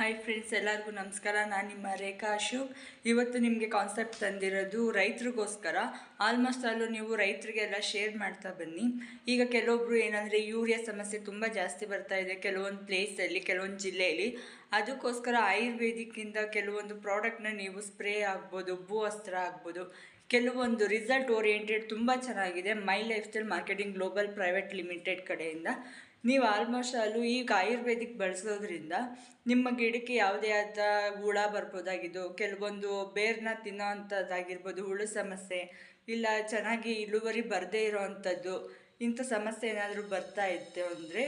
Hi friends, ಎಲ್ಲರಿಗೂ ನಮಸ್ಕಾರ. ನಾನು ನಿಮ್ಮ ರೇಖಾ ಅಶೋಕ್. ಇವತ್ತು ನಿಮಗೆ ಕಾನ್ಸೆಪ್ಟ್ ತಂದಿರೋದು ರೈತರಿಗೋಸ್ಕರ. ಆಲ್ಮೋಸ್ಟ್ ಅಲ್ಲೂ ನೀವು ರೈತರಿಗೆಲ್ಲ ಶೇರ್ ಮಾಡ್ತಾ ಬನ್ನಿ. ಈಗ ಕೆಲವೊಬ್ರು ಏನಂದರೆ ಯೂರಿಯಾ ಸಮಸ್ಯೆ ತುಂಬ ಜಾಸ್ತಿ ಬರ್ತಾ ಇದೆ ಕೆಲವೊಂದು ಪ್ಲೇಸಲ್ಲಿ, ಕೆಲವೊಂದು ಜಿಲ್ಲೆಯಲ್ಲಿ. ಅದಕ್ಕೋಸ್ಕರ ಆಯುರ್ವೇದಿಕ್ಕಿಂದ ಕೆಲವೊಂದು ಪ್ರಾಡಕ್ಟ್ನ ನೀವು ಸ್ಪ್ರೇ ಆಗ್ಬೋದು, ಭೂವಸ್ತ್ರ ಆಗ್ಬೋದು, ಕೆಲವೊಂದು ರಿಸಲ್ಟ್ ಓರಿಯೆಂಟೆಡ್ ತುಂಬ ಚೆನ್ನಾಗಿದೆ. My life style marketing global private limited ಕಡೆಯಿಂದ ನೀವು ಆಲ್ಮೋಸ್ಟ್ ಅಲ್ಲೂ ಈಗ ಆಯುರ್ವೇದಿಕ್ ಬಳಸೋದ್ರಿಂದ ನಿಮ್ಮ ಗಿಡಕ್ಕೆ ಯಾವುದೇ ಆದ ಹುಳ ಬರ್ಬೋದಾಗಿದ್ದು, ಕೆಲವೊಂದು ಬೇರ್ನ ತಿನ್ನೋ ಅಂಥದ್ದಾಗಿರ್ಬೋದು, ಹುಳು ಸಮಸ್ಯೆ, ಇಲ್ಲ ಚೆನ್ನಾಗಿ ಇಳುವರಿ ಬರದೇ ಇರೋ ಅಂಥದ್ದು, ಇಂಥ ಸಮಸ್ಯೆ ಏನಾದರೂ ಬರ್ತಾ ಇತ್ತು ಅಂದರೆ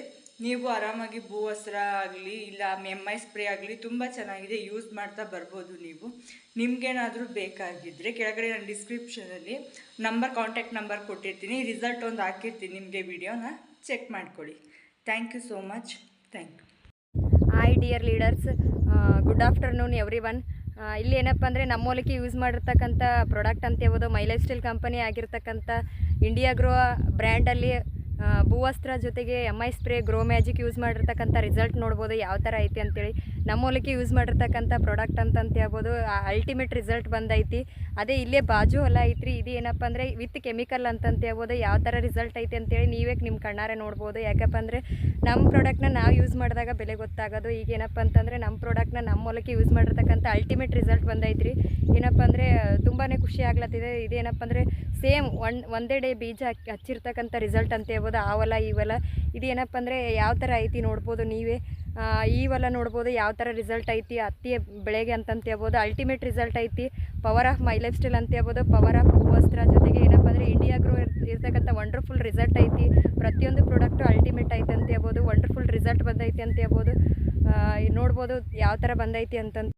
ನೀವು ಆರಾಮಾಗಿ ಭೂವಸ್ತ್ರ ಆಗಲಿ ಇಲ್ಲ MI ಸ್ಪ್ರೇ ಆಗಲಿ ತುಂಬ ಚೆನ್ನಾಗಿದೆ, ಯೂಸ್ ಮಾಡ್ತಾ ಬರ್ಬೋದು. ನೀವು ನಿಮಗೇನಾದರೂ ಬೇಕಾಗಿದ್ದರೆ ಕೆಳಗಡೆ ನಾನು ಡಿಸ್ಕ್ರಿಪ್ಷನಲ್ಲಿ ಕಾಂಟ್ಯಾಕ್ಟ್ ನಂಬರ್ ಕೊಟ್ಟಿರ್ತೀನಿ, ರಿಸಲ್ಟ್ ಒಂದು ಹಾಕಿರ್ತೀನಿ, ನಿಮಗೆ ವಿಡಿಯೋನ ಚೆಕ್ ಮಾಡ್ಕೊಳ್ಳಿ. Thank you so much. Thank you. Hi dear leaders, good afternoon everyone. ಇಲ್ಲಿ ಏನಪ್ಪ ಅಂದರೆ ನಮ್ಮ ಮೂಲಕ ಯೂಸ್ ಮಾಡಿರ್ತಕ್ಕಂಥ ಪ್ರಾಡಕ್ಟ್ ಅಂತ ಹೇಳ್ಬೋದು, ಮೈ ಲೈಫ್ ಸ್ಟೈಲ್ ಕಂಪನಿ ಆಗಿರ್ತಕ್ಕಂಥ ಇಂಡಿಯಾ ಗ್ರೋ ಬ್ರ್ಯಾಂಡಲ್ಲಿ ಭೂವಸ್ತ್ರ ಜೊತೆಗೆ MI spray grow magic use ಮಾಡಿರ್ತಕ್ಕಂಥ ರಿಸಲ್ಟ್ ನೋಡ್ಬೋದು ಯಾವ ಥರ ಐತಿ ಅಂತೇಳಿ. ನಮ್ಮ ಮೂಲಕ ಯೂಸ್ ಮಾಡಿರ್ತಕ್ಕಂಥ ಪ್ರಾಡಕ್ಟ್ ಅಂತ ಹೇಳ್ಬೋದು, ಅಲ್ಟಿಮೇಟ್ ರಿಸಲ್ಟ್ ಬಂದೈತಿ. ಅದೇ ಇಲ್ಲೇ ಬಾಜು ಹೊಲ ಐತ್ರಿ. ಇದು ಏನಪ್ಪ ಅಂದರೆ ವಿತ್ ಕೆಮಿಕಲ್ ಅಂತ ಹೇಳ್ಬೋದು. ಯಾವ ಥರ ರಿಸಲ್ಟ್ ಐತಿ ಅಂತೇಳಿ ನೀವೇ ನಿಮ್ಮ ಕಣ್ಣಾರೆ ನೋಡ್ಬೋದು. ಯಾಕಪ್ಪ ಅಂದರೆ ನಮ್ಮ ಪ್ರಾಡಕ್ಟ್ನ ನಾವು ಯೂಸ್ ಮಾಡಿದಾಗ ಬೆಲೆ ಗೊತ್ತಾಗೋದು. ಈಗ ಏನಪ್ಪ ಅಂತಂದರೆ ನಮ್ಮ ಪ್ರಾಡಕ್ಟ್ನ ನಮ್ಮ ಮೂಲಕ ಯೂಸ್ ಮಾಡಿರ್ತಕ್ಕಂಥ ಅಲ್ಟಿಮೇಟ್ ರಿಸಲ್ಟ್ ಬಂದೈತ್ರಿ. ಏನಪ್ಪ ಅಂದರೆ ತುಂಬಾ ಖುಷಿ ಆಗ್ಲತ್ತಿದೆ. ಇದೇನಪ್ಪ ಅಂದರೆ ಸೇಮ್ ಒಂದೇ ಡೇ ಬೀಜ ಹಚ್ಚಿರ್ತಕ್ಕಂಥ ರಿಸಲ್ಟ್ ಅಂತ ಹೇಳ್ಬೋದು. ಆ ಹೊಲ ಈ ಹೊಲ ಇದು ಏನಪ್ಪ ಅಂದರೆ ಯಾವ ಥರ ಐತಿ ನೋಡ್ಬೋದು ನೀವೇ. ಈ ಹೊಲ ನೋಡ್ಬೋದು ಯಾವ ಥರ ರಿಸಲ್ಟ್ ಐತಿ ಹತ್ತಿ ಬೆಳೆಗೆ ಅಂತ ಹೇಳ್ಬೋದು. ಅಲ್ಟಿಮೇಟ್ ರಿಸಲ್ಟ್ ಐತಿ. Power of my life style ಅಂತ ಹೇಳ್ಬೋದು, ಪವರ್ ಆಫ್ ಭೂವಸ್ತ್ರ ಜೊತೆಗೆ ಏನಪ್ಪ ಅಂದರೆ ಇಂಡಿಯಾ ಗ್ರೋ ಇರ್ತಕ್ಕಂಥ ವಂಡರ್ಫುಲ್ ರಿಸಲ್ಟ್ ಐತಿ. ಪ್ರತಿಯೊಂದು ಪ್ರಾಡಕ್ಟು ಅಲ್ಟಿಮೇಟ್ ಐತೆ ಅಂತ ಹೇಳ್ಬೋದು. ವಂಡರ್ಫುಲ್ ರಿಸಲ್ಟ್ ಬಂದೈತಿ ಅಂತ ಹೇಳ್ಬೋದು. ನೋಡ್ಬೋದು ಯಾವ ಥರ ಬಂದೈತಿ ಅಂತಂದು.